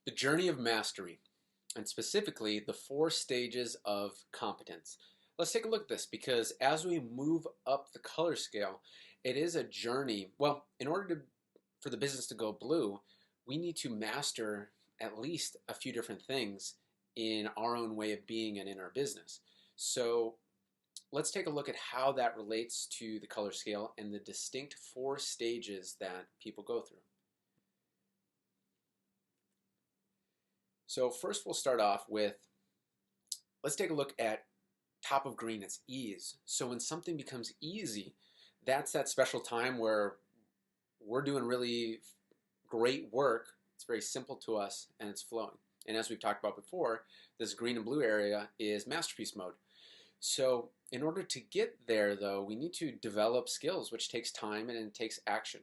The journey of mastery, and specifically the 4 stages of competence. Let's take a look at this because as we move up the color scale, it is a journey. Well, in order for the business to go blue, we need to master at least a few different things in our own way of being and in our business. So let's take a look at how that relates to the color scale and the distinct 4 stages that people go through. So first we'll start off with, let's take a look at top of green, it's ease. So when something becomes easy, that's that special time where we're doing really great work. It's very simple to us and it's flowing. And as we've talked about before, this green and blue area is masterpiece mode. So in order to get there though, we need to develop skills, which takes time and it takes action.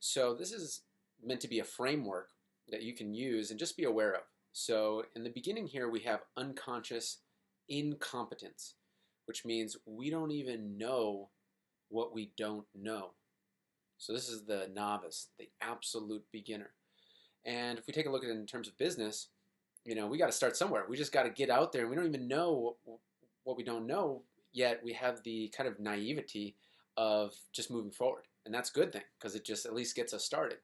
So this is meant to be a framework that you can use and just be aware of. So in the beginning here, we have unconscious incompetence, which means we don't even know what we don't know. So this is the novice, the absolute beginner. And if we take a look at it in terms of business, we got to start somewhere. We just got to get out there and we don't even know what we don't know, yet we have the kind of naivety of just moving forward. And that's a good thing because it just at least gets us started.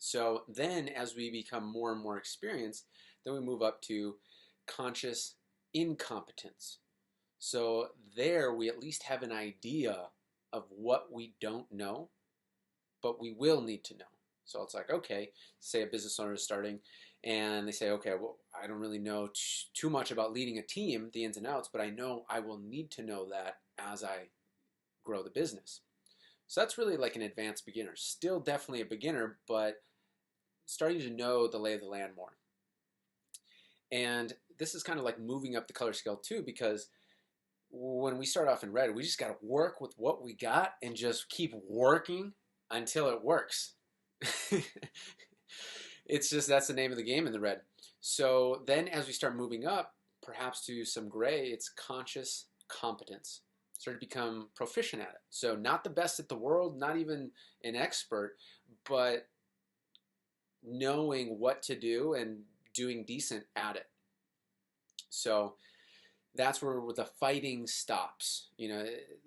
So then as we become more and more experienced, then we move up to conscious incompetence. So there we at least have an idea of what we don't know, but we will need to know. So it's like, okay, say a business owner is starting and they say, okay, well, I don't really know too much about leading a team, the ins and outs, but I know I will need to know that as I grow the business. So that's really like an advanced beginner. Still definitely a beginner, but starting to know the lay of the land more. And this is kind of like moving up the color scale too, because when we start off in red, we just got to work with what we got and just keep working until it works. It's just, that's the name of the game in the red. So then as we start moving up, perhaps to some gray, it's conscious competence. Start to become proficient at it. So not the best at the world, not even an expert, but knowing what to do and doing decent at it. So that's where the fighting stops,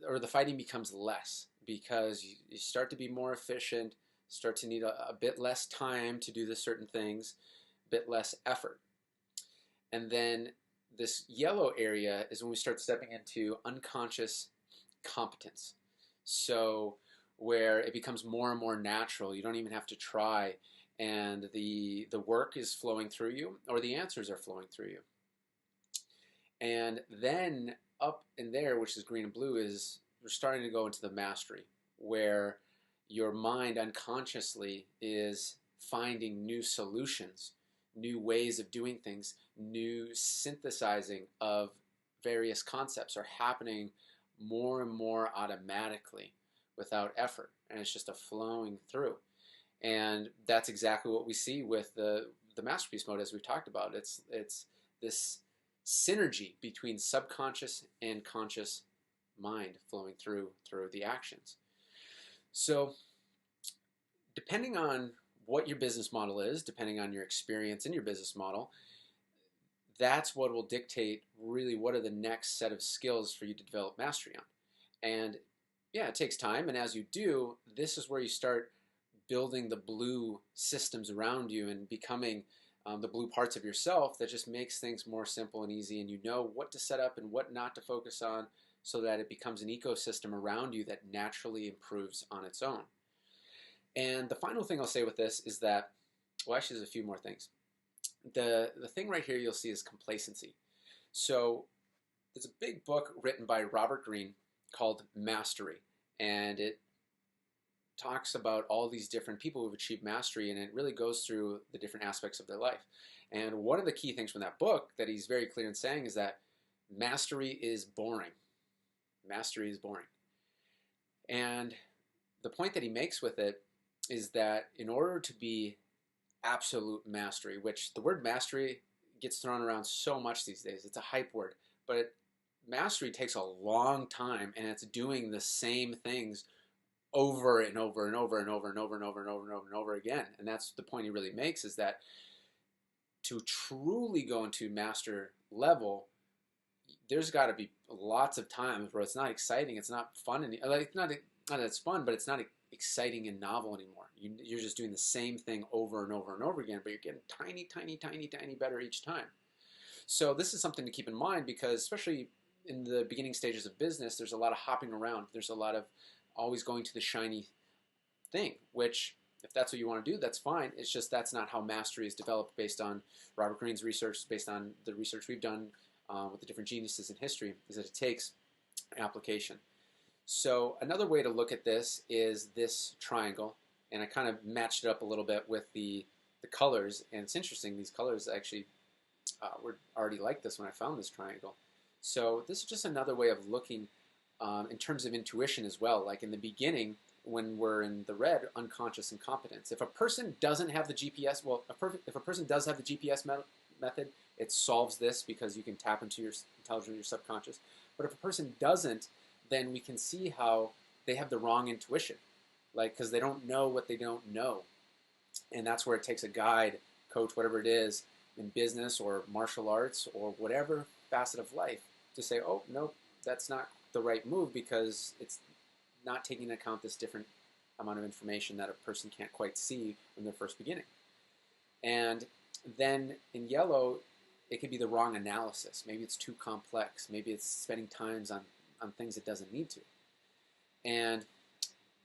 or the fighting becomes less because you start to be more efficient, start to need a bit less time to do the certain things, a bit less effort. And then this yellow area is when we start stepping into unconscious competence. So where it becomes more and more natural, you don't even have to try, and the work is flowing through you, or the answers are flowing through you. And then up in there, which is green and blue, is we're starting to go into the mastery, where your mind unconsciously is finding new solutions, new ways of doing things, new synthesizing of various concepts are happening more and more automatically without effort. And it's just a flowing through. And that's exactly what we see with the masterpiece mode, as we've talked about. It's this synergy between subconscious and conscious mind flowing through the actions. So depending on what your business model is, depending on your experience in your business model, that's what will dictate really what are the next set of skills for you to develop mastery on. And yeah, it takes time, and as you do, this is where you start building the blue systems around you and becoming the blue parts of yourself that just makes things more simple and easy, and you know what to set up and what not to focus on so that it becomes an ecosystem around you that naturally improves on its own. And the final thing I'll say with this is that, well, actually there's a few more things. The thing right here you'll see is complacency. So there's a big book written by Robert Greene called Mastery, and it talks about all these different people who've achieved mastery, and it really goes through the different aspects of their life. And one of the key things from that book that he's very clear in saying is that mastery is boring. Mastery is boring. And the point that he makes with it is that in order to be absolute mastery, which the word mastery gets thrown around so much these days, it's a hype word, but mastery takes a long time, and it's doing the same things over and over and over and over and over and over and over and over and over again. And that's the point he really makes, is that to truly go into master level, there's got to be lots of times where it's not exciting, it's not fun, and like not that it's fun, but it's not exciting and novel anymore. You're just doing the same thing over and over and over again, but you're getting tiny, tiny, tiny, tiny better each time. So this is something to keep in mind, because especially in the beginning stages of business, there's a lot of hopping around. There's a lot of always going to the shiny thing, which if that's what you want to do, that's fine. It's just that's not how mastery is developed based on Robert Greene's research, based on the research we've done with the different geniuses in history, is that it takes application. So another way to look at this is this triangle, and I kind of matched it up a little bit with the colors, and it's interesting, these colors actually were already like this when I found this triangle. So this is just another way of looking in terms of intuition as well. Like in the beginning, when we're in the red, unconscious and competence. If a person doesn't have the GPS, well, if a person does have the GPS method, it solves this because you can tap into your intelligence, your subconscious. But if a person doesn't, then we can see how they have the wrong intuition, like because they don't know what they don't know, and that's where it takes a guide, coach, whatever it is, in business or martial arts or whatever facet of life, to say, oh no, that's not the right move because it's not taking into account this different amount of information that a person can't quite see when they're first beginning. And then in yellow, it could be the wrong analysis. Maybe it's too complex. Maybe it's spending times on things it doesn't need to. And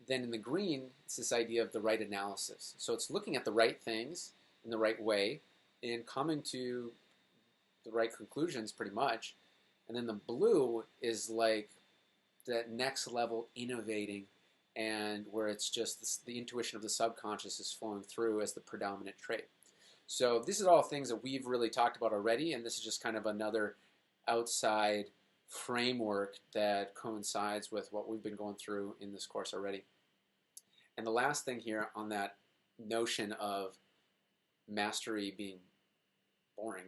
then in the green, it's this idea of the right analysis. So it's looking at the right things in the right way and coming to the right conclusions pretty much. And then the blue is like that next level innovating, and where it's just this, the intuition of the subconscious is flowing through as the predominant trait. So this is all things that we've really talked about already, and this is just kind of another outside framework that coincides with what we've been going through in this course already. And the last thing here on that notion of mastery being boring,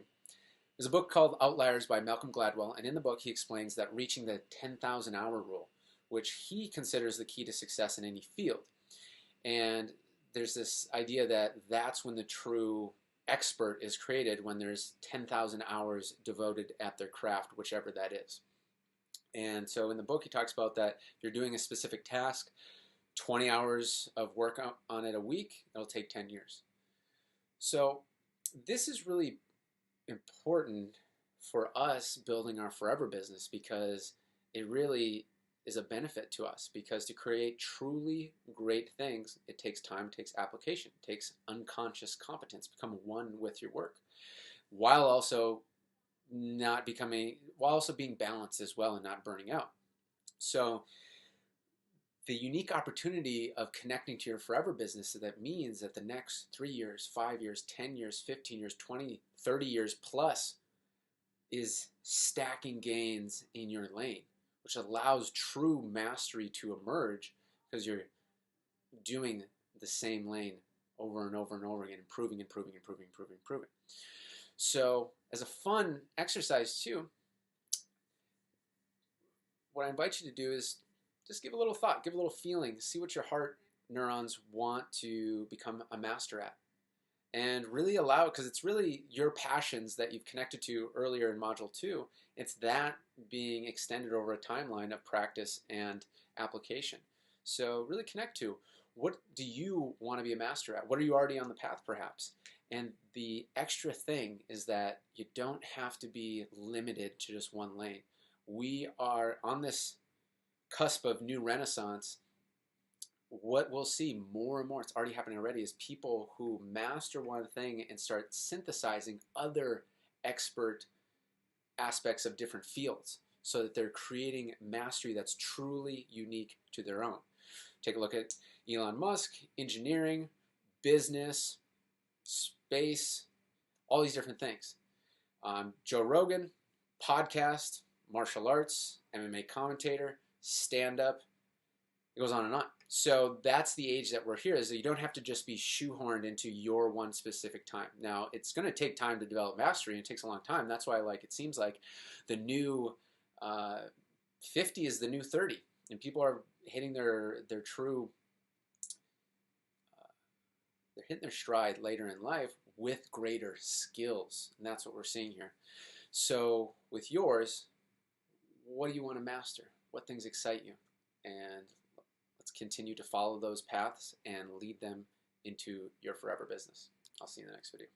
there's a book called Outliers by Malcolm Gladwell, and in the book he explains that reaching the 10,000 hour rule, which he considers the key to success in any field. And there's this idea that that's when the true expert is created, when there's 10,000 hours devoted at their craft, whichever that is. And so in the book he talks about that if you're doing a specific task, 20 hours of work on it a week, it'll take 10 years. So this is really important for us building our forever business, because it really is a benefit to us, because to create truly great things, it takes time, it takes application, it takes unconscious competence, become one with your work, while also being balanced as well and not burning out. So the unique opportunity of connecting to your forever business, so that means that the next 3 years, 5 years, 10 years, 15 years, 20, 30 years plus is stacking gains in your lane, which allows true mastery to emerge, because you're doing the same lane over and over and over again, improving. So as a fun exercise too, what I invite you to do is just give a little thought, give a little feeling, see what your heart neurons want to become a master at. And really allow it, because it's really your passions that you've connected to earlier in Module 2. It's that being extended over a timeline of practice and application. So really connect to, what do you want to be a master at? What are you already on the path perhaps? And the extra thing is that you don't have to be limited to just one lane. We are on this cusp of new renaissance. What we'll see more and more, it's already happening already, is people who master one thing and start synthesizing other expert aspects of different fields, so that they're creating mastery that's truly unique to their own. Take a look at Elon Musk, engineering, business, space, all these different things. Joe Rogan, podcast, martial arts, MMA commentator, stand-up, it goes on and on. So that's the age that we're here, is that you don't have to just be shoehorned into your one specific time. Now, it's going to take time to develop mastery, and it takes a long time. That's why, like, it seems like the new 50 is the new 30, and people are hitting their true, they're hitting their stride later in life, with greater skills. And that's what we're seeing here. So with yours, what do you want to master? What things excite you? And let's continue to follow those paths and lead them into your forever business. I'll see you in the next video.